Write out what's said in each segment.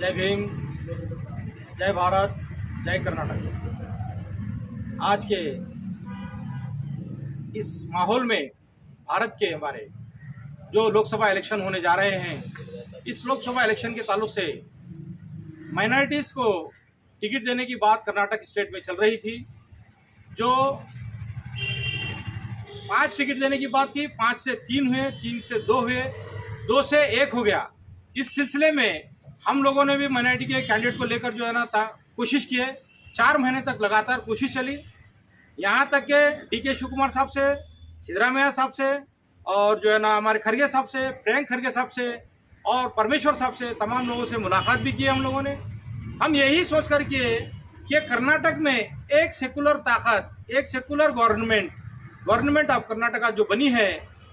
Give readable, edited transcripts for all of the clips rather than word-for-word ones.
जय भीम, जय भारत, जय कर्नाटक। आज के इस माहौल में भारत के हमारे जो लोकसभा इलेक्शन होने जा रहे हैं, इस लोकसभा इलेक्शन के ताल्लुक से माइनॉरिटीज़ को टिकट देने की बात कर्नाटक स्टेट में चल रही थी। जो 5 टिकट देने की बात थी, 5 से 3 हुए, 3 से 2 हुए, 2 से 1 हो गया। इस सिलसिले में हम लोगों ने भी माइनॉरिटी के कैंडिडेट को लेकर जो है ना कोशिश की है। 4 महीने तक लगातार कोशिश चली, यहाँ तक के DK शिव कुमार साहब से, सिद्धरामैया साहब से और जो है ना हमारे खरगे साहब से, प्रियंक खरगे साहब से और परमेश्वर साहब से, तमाम लोगों से मुलाकात भी की हम लोगों ने। हम यही सोच कर के कि कर्नाटक में एक सेकुलर ताकत, एक सेकुलर गवर्नमेंट ऑफ कर्नाटका जो बनी है,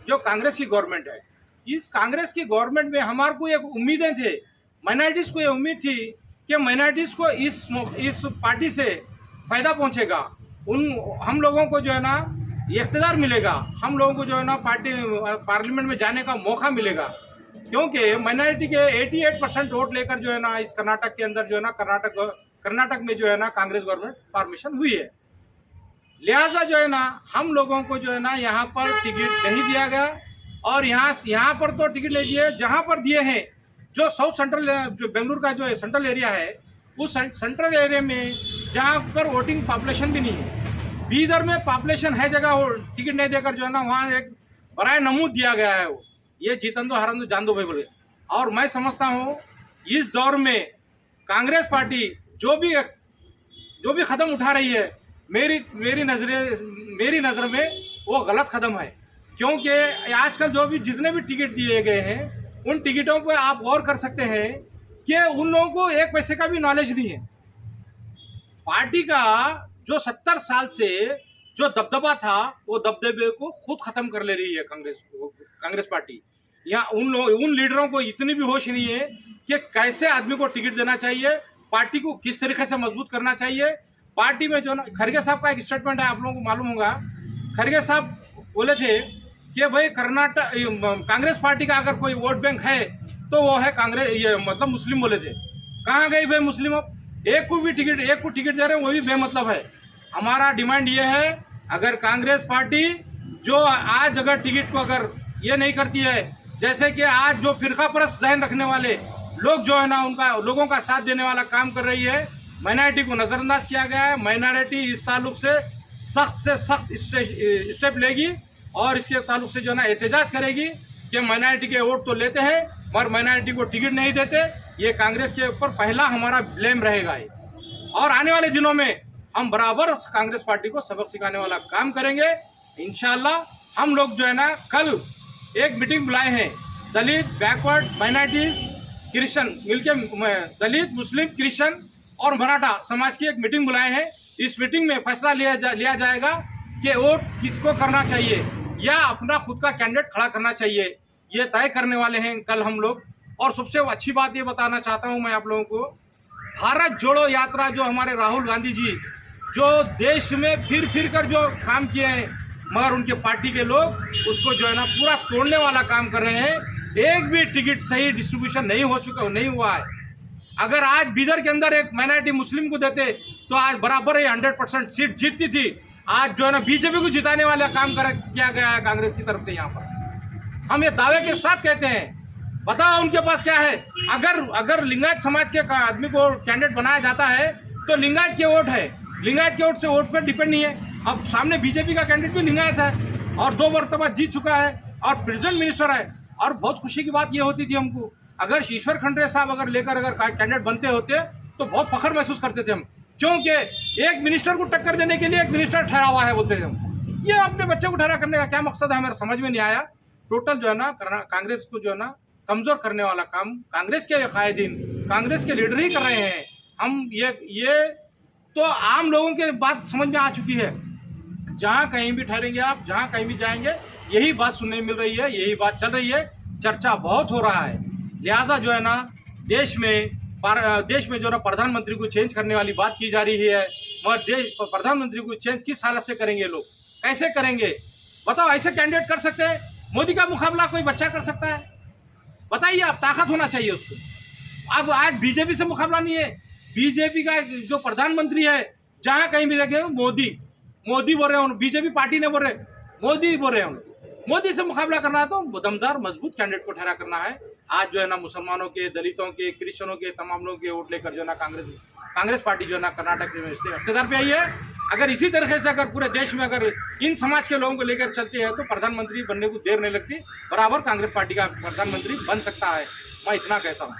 जो कांग्रेस की गवर्नमेंट है, इस कांग्रेस की गवर्नमेंट में हमारे को एक उम्मीदें थे, माइनॉरिटीज़ को ये उम्मीद थी कि माइनॉरिटीज़ को इस पार्टी से फ़ायदा पहुंचेगा, हम लोगों को जो है ना इख्तियार मिलेगा, हम लोगों को जो है ना पार्लियामेंट में जाने का मौका मिलेगा, क्योंकि माइनॉरिटी के 88% वोट लेकर जो है ना इस कर्नाटक के अंदर जो है ना कर्नाटक में जो है ना कांग्रेस गवर्नमेंट फॉर्मेशन हुई है। लिहाजा जो है ना हम लोगों को जो है ना यहाँ पर टिकट नहीं दिया गया और यहाँ पर तो टिकट नहीं दिए, जहाँ पर दिए हैं जो साउथ सेंट्रल जो बेंगलुरु का जो सेंट्रल एरिया है, उस सेंट्रल एरिया में जहाँ पर वोटिंग पॉपुलेशन भी नहीं है, बीदर में पॉपुलेशन है जगह टिकट नहीं देकर जो है ना वहाँ एक बराए नमूद दिया गया है। वो ये जीतन दो हरन दो जान दो भाई बोले। और मैं समझता हूँ इस दौर में कांग्रेस पार्टी जो भी कदम उठा रही है, मेरी नज़र में वो गलत कदम है, क्योंकि आजकल जो भी जितने भी टिकट दिए गए हैं उन टिकटों पर आप गौर कर सकते हैं कि उन लोगों को 1 पैसे का भी नॉलेज नहीं है। पार्टी का जो 70 साल से जो दबदबा था, वो दबदबे को खुद खत्म कर ले रही है कांग्रेस पार्टी। यहाँ उन लीडरों को इतनी भी होश नहीं है कि कैसे आदमी को टिकट देना चाहिए, पार्टी को किस तरीके से मजबूत करना चाहिए। पार्टी में जो ना खरगे साहब का एक स्टेटमेंट है, आप लोगों को मालूम होगा। खरगे साहब बोले थे कि भाई कांग्रेस पार्टी का अगर कोई वोट बैंक है तो वो है कांग्रेस, ये मतलब मुस्लिम बोले थे। कहाँ गई भाई मुस्लिम? अब एक को टिकट दे रहे हैं, वो भी बेमतलब है। हमारा डिमांड ये है, अगर कांग्रेस पार्टी जो आज अगर टिकट को अगर ये नहीं करती है, जैसे कि आज जो फिरका परस्त जहन रखने वाले लोग जो है ना लोगों का साथ देने वाला काम कर रही है, माइनॉरिटी को नज़रअंदाज किया गया है। माइनॉरिटी इस ताल्लुक से सख्त स्टेप लेगी और इसके ताल्लुक से जो है ना एहतजाज करेगी कि माइनॉरिटी के वोट तो लेते हैं मगर माइनॉरिटी को टिकट नहीं देते। ये कांग्रेस के ऊपर पहला हमारा ब्लेम रहेगा और आने वाले दिनों में हम बराबर कांग्रेस पार्टी को सबक सिखाने वाला काम करेंगे इंशाल्लाह। हम लोग जो है ना कल एक मीटिंग बुलाए हैं, दलित, बैकवर्ड, माइनॉरिटीज, क्रिश्चियन मिलके, दलित, मुस्लिम, क्रिश्चियन और मराठा समाज की एक मीटिंग बुलाए हैं। इस मीटिंग में फैसला लिया जाएगा कि वोट किसको करना चाहिए या अपना खुद का कैंडिडेट खड़ा करना चाहिए, ये तय करने वाले हैं कल हम लोग। और सबसे अच्छी बात ये बताना चाहता हूँ मैं आप लोगों को, भारत जोड़ो यात्रा जो हमारे राहुल गांधी जी जो देश में फिर कर जो काम किए हैं, मगर उनके पार्टी के लोग उसको जो है ना पूरा तोड़ने वाला काम कर रहे हैं। एक भी टिकट सही डिस्ट्रीब्यूशन नहीं हुआ है। अगर आज बीदर के अंदर एक माइनॉरिटी मुस्लिम को देते तो आज बराबर ही 100% सीट जीतती थी। आज जो है ना बीजेपी को जिताने वाला काम किया गया है कांग्रेस की तरफ से। यहाँ पर हम ये दावे के साथ कहते हैं, बताओ उनके पास क्या है। अगर लिंगायत समाज के आदमी को कैंडिडेट बनाया जाता है तो लिंगायत के वोट है, लिंगायत के वोट से वोट पर डिपेंड नहीं है। अब सामने बीजेपी का कैंडिडेट भी लिंगायत है और 2 मरतबा जीत चुका है और प्रेसिडेंट मिनिस्टर है। और बहुत खुशी की बात ये होती थी हमको, अगर ईश्वर खंडरे साहब अगर कैंडिडेट बनते होते तो बहुत फख्र महसूस करते थे हम, क्योंकि एक मिनिस्टर को टक्कर देने के लिए एक मिनिस्टर ठहरा हुआ है बोलते थे हम। ये अपने बच्चे को ठहरा करने का क्या मकसद है, हमारे समझ में नहीं आया। टोटल जो है ना कांग्रेस को जो है ना कमजोर करने वाला काम कांग्रेस के कायदीन, कांग्रेस के लीडर ही कर रहे हैं। हम ये तो आम लोगों के बात समझ में आ चुकी है। जहाँ कहीं भी ठहरेंगे आप, जहाँ कहीं भी जाएंगे, यही बात सुनने मिल रही है, यही बात चल रही है, चर्चा बहुत हो रहा है। लिहाजा जो है ना देश में जो ना प्रधानमंत्री को चेंज करने वाली बात की जा रही है, मगर प्रधानमंत्री को चेंज किस हालत से करेंगे लोग, कैसे करेंगे बताओ? ऐसे कैंडिडेट कर सकते हैं? मोदी का मुकाबला कोई बच्चा कर सकता है? बताइए आप, ताकत होना चाहिए उसको। अब आज बीजेपी से मुकाबला नहीं है। बीजेपी का जो प्रधानमंत्री है, जहां कहीं भी देखे मोदी बोल रहे हैं, बीजेपी पार्टी ने बोल रहे, मोदी बोल रहे हैं। मोदी से मुकाबला करना है तो दमदार मजबूत कैंडिडेट को ठहरा करना है। आज जो है ना मुसलमानों के, दलितों के, क्रिश्चियनों के, तमाम लोगों के वोट लेकर जो है ना कांग्रेस पार्टी जो है ना कर्नाटक में इख्तियार पे आई है। अगर इसी तरीके से अगर पूरे देश में अगर इन समाज के लोगों को लेकर चलते हैं तो प्रधानमंत्री बनने को देर नहीं लगती, बराबर कांग्रेस पार्टी का प्रधानमंत्री बन सकता है। मैं इतना कहता हूँ।